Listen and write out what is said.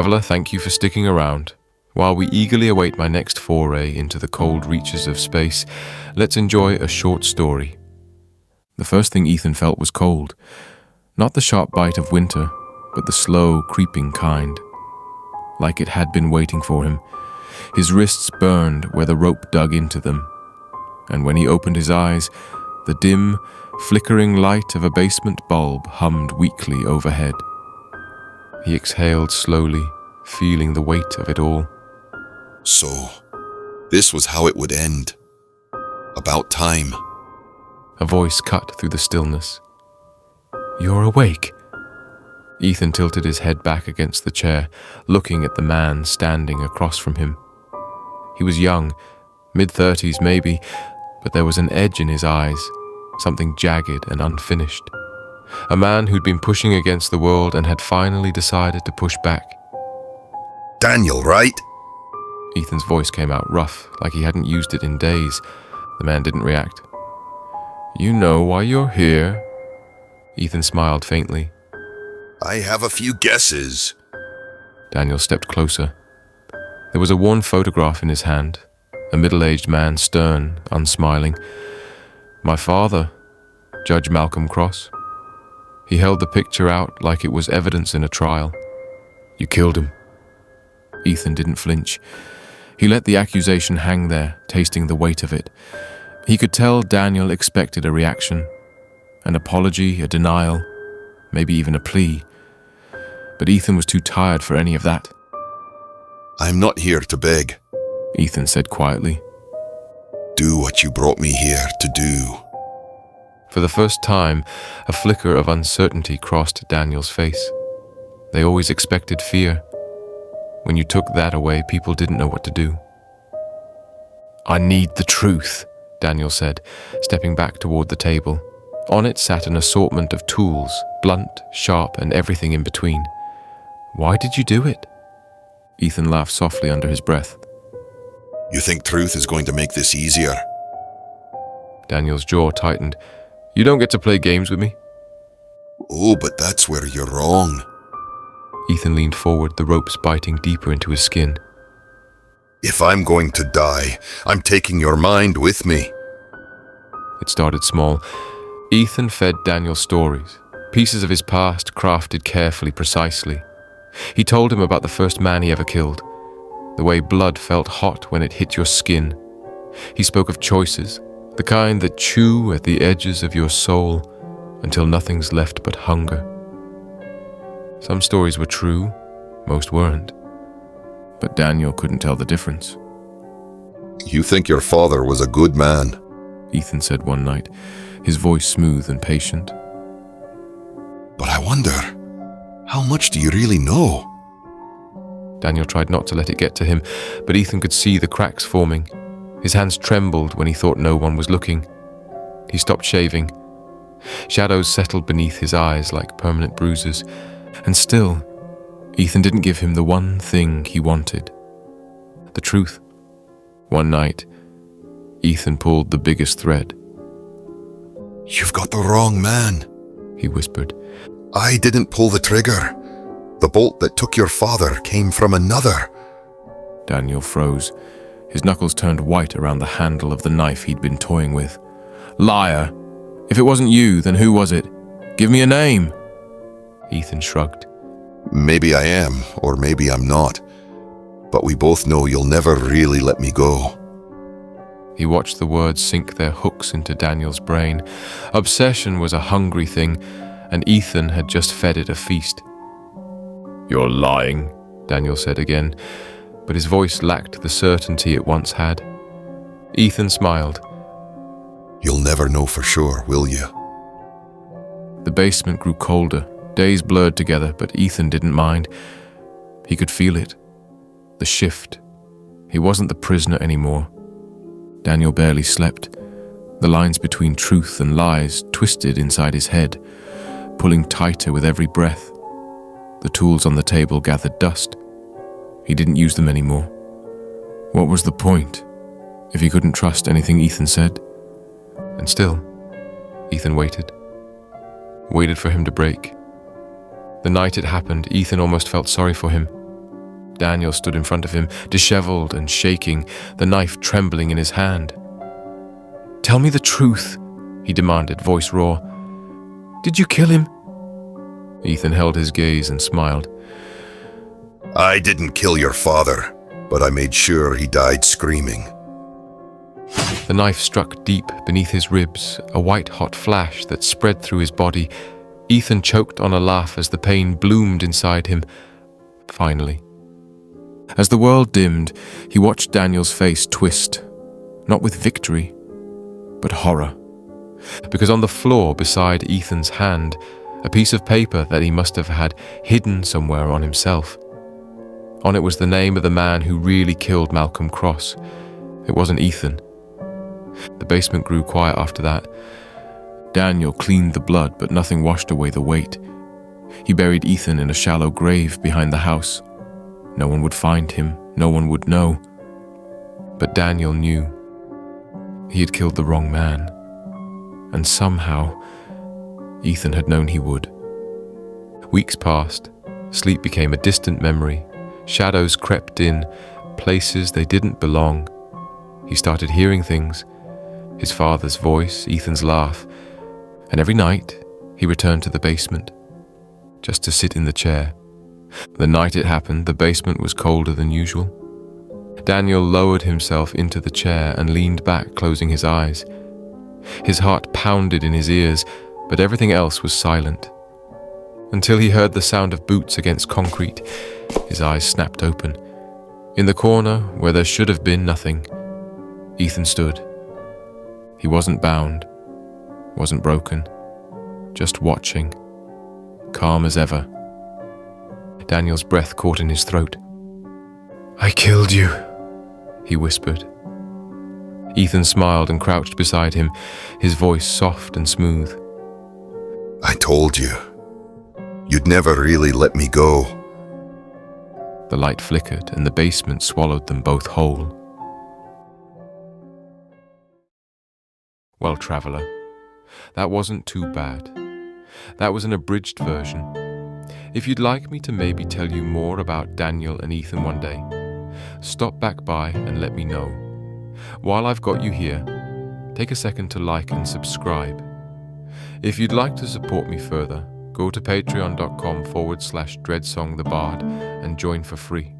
Traveler, thank you for sticking around. While we eagerly await my next foray into the cold reaches of space, let's enjoy a short story. The first thing Ethan felt was cold. Not the sharp bite of winter, but the slow, creeping kind. Like it had been waiting for him. His wrists burned where the rope dug into them. And when he opened his eyes, the dim, flickering light of a basement bulb hummed weakly overhead. He exhaled slowly, feeling the weight of it all. So, this was how it would end. About time. A voice cut through the stillness. You're awake. Ethan tilted his head back against the chair, looking at the man standing across from him. He was young, mid-30s maybe, but there was an edge in his eyes, something jagged and unfinished. A man who'd been pushing against the world and had finally decided to push back. Daniel, right? Ethan's voice came out rough, like he hadn't used it in days. The man didn't react. You know why you're here? Ethan smiled faintly. I have a few guesses. Daniel stepped closer. There was a worn photograph in his hand, a middle-aged man, stern, unsmiling. My father, Judge Malcolm Cross. He held the picture out like it was evidence in a trial. You killed him. Ethan didn't flinch. He let the accusation hang there, tasting the weight of it. He could tell Daniel expected a reaction, an apology, a denial, maybe even a plea. But Ethan was too tired for any of that. I'm not here to beg, Ethan said quietly. Do what you brought me here to do. For the first time, a flicker of uncertainty crossed Daniel's face. They always expected fear. When you took that away, people didn't know what to do. I need the truth, Daniel said, stepping back toward the table. On it sat an assortment of tools, blunt, sharp, and everything in between. Why did you do it? Ethan laughed softly under his breath. You think truth is going to make this easier? Daniel's jaw tightened. You don't get to play games with me. Oh, but that's where you're wrong. Ethan leaned forward, the ropes biting deeper into his skin. If I'm going to die, I'm taking your mind with me. It started small. Ethan fed Daniel stories, pieces of his past crafted carefully, precisely. He told him about the first man he ever killed, the way blood felt hot when it hit your skin. He spoke of choices, the kind that chew at the edges of your soul until nothing's left but hunger. Some stories were true, most weren't. But Daniel couldn't tell the difference. You think your father was a good man? Ethan said one night, his voice smooth and patient. But I wonder, how much do you really know? Daniel tried not to let it get to him, but Ethan could see the cracks forming. His hands trembled when he thought no one was looking. He stopped shaving. Shadows settled beneath his eyes like permanent bruises. And still, Ethan didn't give him the one thing he wanted. The truth. One night, Ethan pulled the biggest thread. You've got the wrong man, he whispered. I didn't pull the trigger. The bolt that took your father came from another. Daniel froze. His knuckles turned white around the handle of the knife he'd been toying with. Liar! If it wasn't you, then who was it? Give me a name! Ethan shrugged. Maybe I am, or maybe I'm not. But we both know you'll never really let me go. He watched the words sink their hooks into Daniel's brain. Obsession was a hungry thing, and Ethan had just fed it a feast. You're lying, Daniel said again, but his voice lacked the certainty it once had. Ethan smiled. You'll never know for sure, will you? The basement grew colder. Days blurred together, but Ethan didn't mind. He could feel it. The shift. He wasn't the prisoner anymore. Daniel barely slept. The lines between truth and lies twisted inside his head, pulling tighter with every breath. The tools on the table gathered dust. He didn't use them anymore. What was the point, if he couldn't trust anything Ethan said? And still, Ethan waited. Waited for him to break. The night it happened, Ethan almost felt sorry for him. Daniel stood in front of him, disheveled and shaking, the knife trembling in his hand. "Tell me the truth," he demanded, voice raw. "Did you kill him?" Ethan held his gaze and smiled. I didn't kill your father, but I made sure he died screaming. The knife struck deep beneath his ribs, a white-hot flash that spread through his body. Ethan choked on a laugh as the pain bloomed inside him. Finally. As the world dimmed, he watched Daniel's face twist, not with victory, but horror. Because on the floor beside Ethan's hand, a piece of paper that he must have had hidden somewhere on himself. On it was the name of the man who really killed Malcolm Cross. It wasn't Ethan. The basement grew quiet after that. Daniel cleaned the blood, but nothing washed away the weight. He buried Ethan in a shallow grave behind the house. No one would find him, no one would know. But Daniel knew. He had killed the wrong man. And somehow, Ethan had known he would. Weeks passed. Sleep became a distant memory. Shadows crept in, places they didn't belong. He started hearing things. His father's voice, Ethan's laugh. And every night, he returned to the basement, just to sit in the chair. The night it happened, the basement was colder than usual. Daniel lowered himself into the chair and leaned back, closing his eyes. His heart pounded in his ears, but everything else was silent. Until he heard the sound of boots against concrete, his eyes snapped open. In the corner, where there should have been nothing, Ethan stood. He wasn't bound, wasn't broken, just watching, calm as ever. Daniel's breath caught in his throat. "I killed you," he whispered. Ethan smiled and crouched beside him, his voice soft and smooth. I told you. You'd never really let me go. The light flickered and the basement swallowed them both whole. Well, traveler, that wasn't too bad. That was an abridged version. If you'd like me to maybe tell you more about Daniel and Ethan one day, stop back by and let me know. While I've got you here, take a second to like and subscribe. If you'd like to support me further, go to patreon.com/Dreadsong the Bard and join for free.